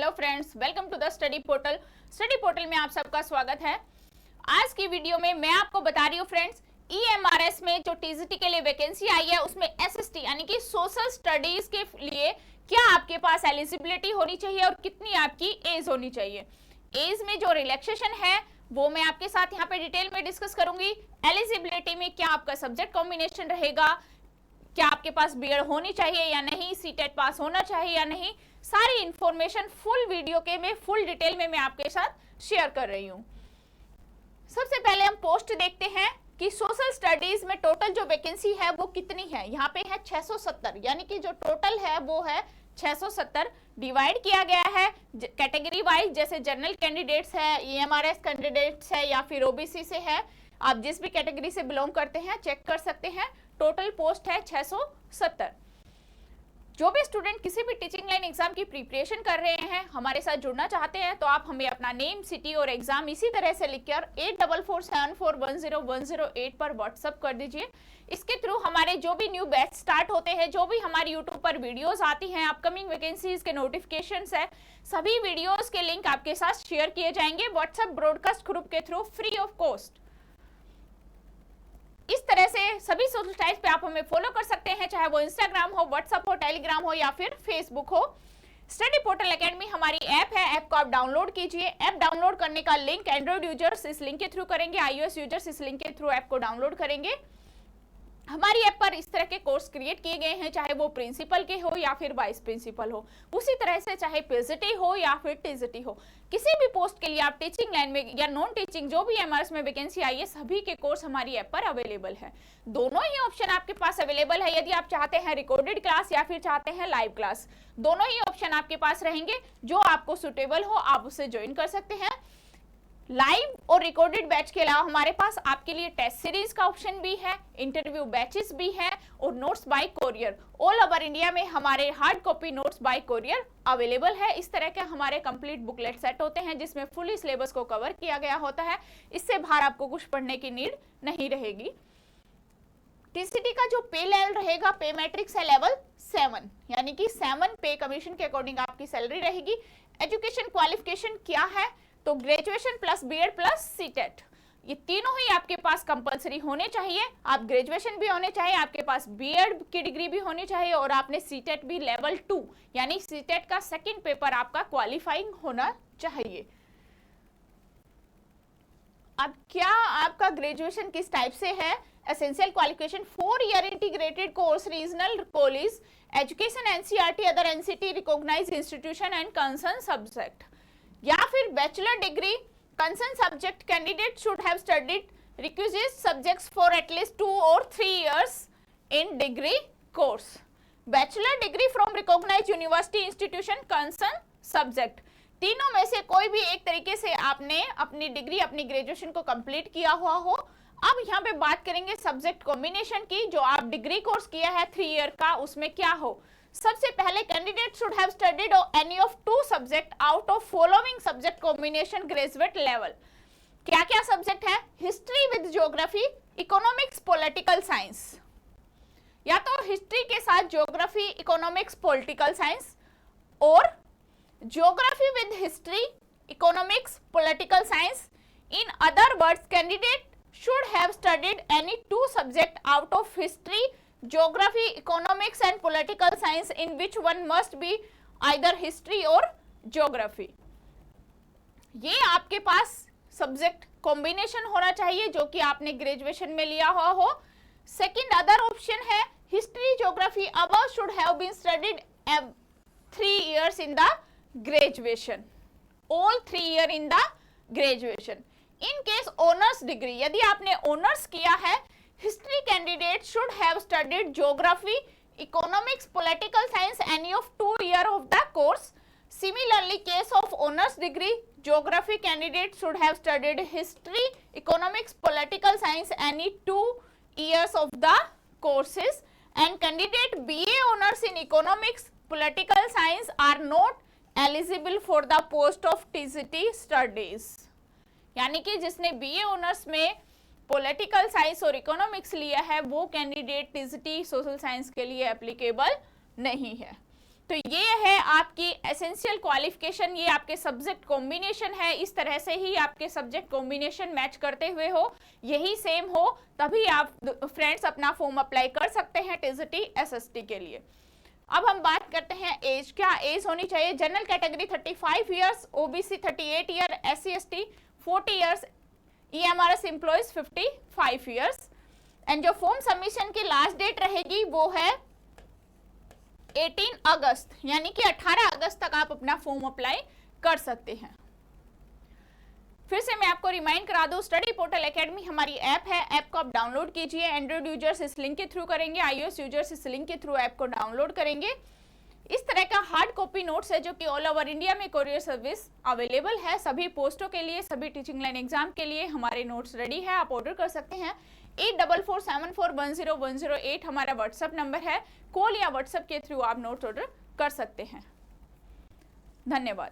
Hello friends, welcome to the study portal. Study portal में आप सबका स्वागत है। आज की वीडियो में मैं आपको बता रही हूँ फ्रेंड्स, EMRS में जो टीजीटी के लिए वैकेंसी आई है उसमें SST यानी कि सोशल स्टडीज के लिए क्या आपके पास एलिजिबिलिटी होनी चाहिए और कितनी आपकी एज होनी चाहिए। एज में जो रिलैक्सेशन है वो मैं आपके साथ यहाँ पे डिटेल में डिस्कस करूंगी। एलिजिबिलिटी में क्या आपका सब्जेक्ट कॉम्बिनेशन रहेगा, क्या आपके पास बीएड होनी चाहिए या नहीं, सीटेट पास होना चाहिए या नहीं, सारी इंफॉर्मेशन फुल वीडियो के में फुल डिटेल में मैं आपके साथ शेयर कर रही हूँ। सबसे पहले हम पोस्ट देखते हैं कि सोशल स्टडीज में टोटल जो वैकेंसी है वो कितनी है। यहाँ पे है 670, यानी कि जो टोटल है वो है 670। डिवाइड किया गया है कैटेगरी वाइज, जैसे जनरल कैंडिडेट्स है, EMRS कैंडिडेट्स है या फिर OBC से है। आप जिस भी कैटेगरी से बिलोंग करते हैं चेक कर सकते हैं। टोटल पोस्ट है 670। जो भी स्टूडेंट किसी भी टीचिंग लाइन एग्जाम की प्रिपरेशन कर रहे हैं, हमारे साथ जुड़ना चाहते हैं, तो आप हमें अपना नेम, सिटी और एग्जाम इसी तरह से लिखकर 8447410108 पर व्हाट्सअप कर दीजिए। इसके थ्रू हमारे जो भी न्यू बैच स्टार्ट होते हैं, जो भी हमारे यूट्यूब पर वीडियोस आती हैं, अपकमिंग वैकेंसीज के नोटिफिकेशंस है, सभी वीडियोस के लिंक आपके साथ शेयर किए जाएंगे व्हाट्सएप ब्रॉडकास्ट ग्रुप के थ्रू फ्री ऑफ कॉस्ट। इस तरह से सभी सोशल साइट्स पे आप हमें फॉलो कर सकते हैं, चाहे वो इंस्टाग्राम हो, व्हाट्सएप हो, टेलीग्राम हो या फिर फेसबुक हो। स्टडी पोर्टल एकेडमी हमारी ऐप है, ऐप को आप डाउनलोड कीजिए। ऐप डाउनलोड करने का लिंक एंड्रॉइड यूजर्स इस लिंक के थ्रू करेंगे, iOS यूजर्स इस लिंक के थ्रू ऐप को डाउनलोड करेंगे। हमारी ऐप पर इस तरह के कोर्स क्रिएट किए गए हैं, चाहे वो प्रिंसिपल के हो या फिर वाइस प्रिंसिपल हो, उसी तरह से चाहे पीजीटी हो या फिर टीजीटी हो, किसी भी पोस्ट के लिए आप टीचिंग लाइन में या नॉन टीचिंग जो भी EMRS में वैकेंसी आई है, सभी के कोर्स हमारी ऐप पर अवेलेबल है। दोनों ही ऑप्शन आपके पास अवेलेबल है। यदि आप चाहते हैं रिकॉर्डेड क्लास या फिर चाहते हैं लाइव क्लास, दोनों ही ऑप्शन आपके पास रहेंगे। जो आपको सुटेबल हो आप उसे ज्वाइन कर सकते हैं। लाइव और रिकॉर्डेड बैच के अलावा हमारे पास आपके लिए टेस्ट सीरीज का ऑप्शन भी है, इंटरव्यू बैचेस भी है और notes bye courier. All over India में हमारे hard copy notes bye courier available है। इस तरह के हमारे कंप्लीट बुकलेट सेट होते हैं जिसमें फुली सिलेबस को कवर किया गया होता है। इससे बाहर आपको कुछ पढ़ने की नीड नहीं रहेगी। टीसीटी का जो पे लेवल रहेगा, पे मैट्रिक्स है लेवल 7, यानी कि 7 पे कमीशन के अकॉर्डिंग आपकी सैलरी रहेगी। एजुकेशन क्वालिफिकेशन क्या है, तो graduation plus BEd plus CTET, ये तीनों ही आपके पास कंपलसरी होने चाहिए। आप ग्रेजुएशन भी होने चाहिए, आपके पास बीएड की डिग्री भी होनी चाहिए और आपने सीटेट भी लेवल 2 यानी सीटेट का सेकंड पेपर आपका क्वालिफाइंग होना चाहिए। अब क्या आपका ग्रेजुएशन किस टाइप से है? Essential qualification 4 year integrated course, regional college, education NCERT other NCT recognised institution and concern subject, या फिर bachelor degree. Concern subject candidate should have studied requisite subjects for at least 2 or 3 years in degree course. Bachelor degree from recognised university institution concern subject. तीनों में से कोई भी एक तरीके से आपने अपनी डिग्री, अपनी ग्रेजुएशन को कंप्लीट किया हुआ हो। अब यहाँ पे बात करेंगे सब्जेक्ट कॉम्बिनेशन की। जो आप डिग्री कोर्स किया है 3 ईयर का, उसमें क्या हो? सबसे पहले candidate should have studied any of 2 subject out of following subject combination graduate level. क्या क्या सब्जेक्ट है? History with geography, economics, political science, या तो हिस्ट्री के साथ ज्योग्राफी, इकोनॉमिक्स, पॉलिटिकल साइंस, और geography with history, economics, political science. In other words, candidate should have studied any 2 subject out of history, geography, economics and political science, in which one must be either history or geography। ये आपके पास subject combination होना चाहिए जो कि आपने graduation में लिया हुआ हो। सेकंड अदर ऑप्शन है history, geography above should have been studied 3 years in the graduation, all 3 year in the graduation। In case honours degree, यदि आपने ऑनर्स किया है, history candidate should have studied geography, economics, political science any of 2 year of the course. Similarly case of honours degree, geography candidate should have studied history, economics, political science any 2 years of the courses. And candidate BA honours in economics, political science are not eligible for the post of TGT studies. यानी कि जिसने BA honours में political science और economics लिया है वो candidate TGT social science के लिए एप्लीकेबल नहीं है। तो ये है आपकी एसेंशियल क्वालिफिकेशन, ये आपके सब्जेक्ट कॉम्बिनेशन है। इस तरह से ही आपके सब्जेक्ट कॉम्बिनेशन मैच करते हुए हो, यही सेम हो, तभी आप फ्रेंड्स अपना फॉर्म अप्लाई कर सकते हैं टीजीटी एसएसटी के लिए। अब हम बात करते हैं एज, क्या एज होनी चाहिए। General category 35 years, OBC 38 year, SC ST 40 years, EMRS employees 55 years. And जो फॉर्म सबमिशन की लास्ट डेट रहेगी वो है 18 अगस्त, यानी कि 18 अगस्त तक आप अपना फॉर्म अप्लाई कर सकते हैं। फिर से मैं आपको रिमाइंड करा दूं, स्टडी पोर्टल एकेडमी हमारी ऐप है, ऐप को आप डाउनलोड कीजिए। एंड्रॉइड यूजर्स इस लिंक के थ्रू करेंगे, आईओएस यूजर्स इस लिंक के थ्रू ऐप को डाउनलोड करेंगे। इस तरह का हार्ड कॉपी नोट्स है जो कि ऑल ओवर इंडिया में कोरियर सर्विस अवेलेबल है। सभी पोस्टों के लिए, सभी टीचिंग लाइन एग्जाम के लिए हमारे नोट्स रेडी है, आप ऑर्डर कर सकते हैं। 8447410108 हमारा व्हाट्सएप नंबर है, कॉल या व्हाट्सएप के थ्रू आप नोट्स ऑर्डर कर सकते हैं। धन्यवाद।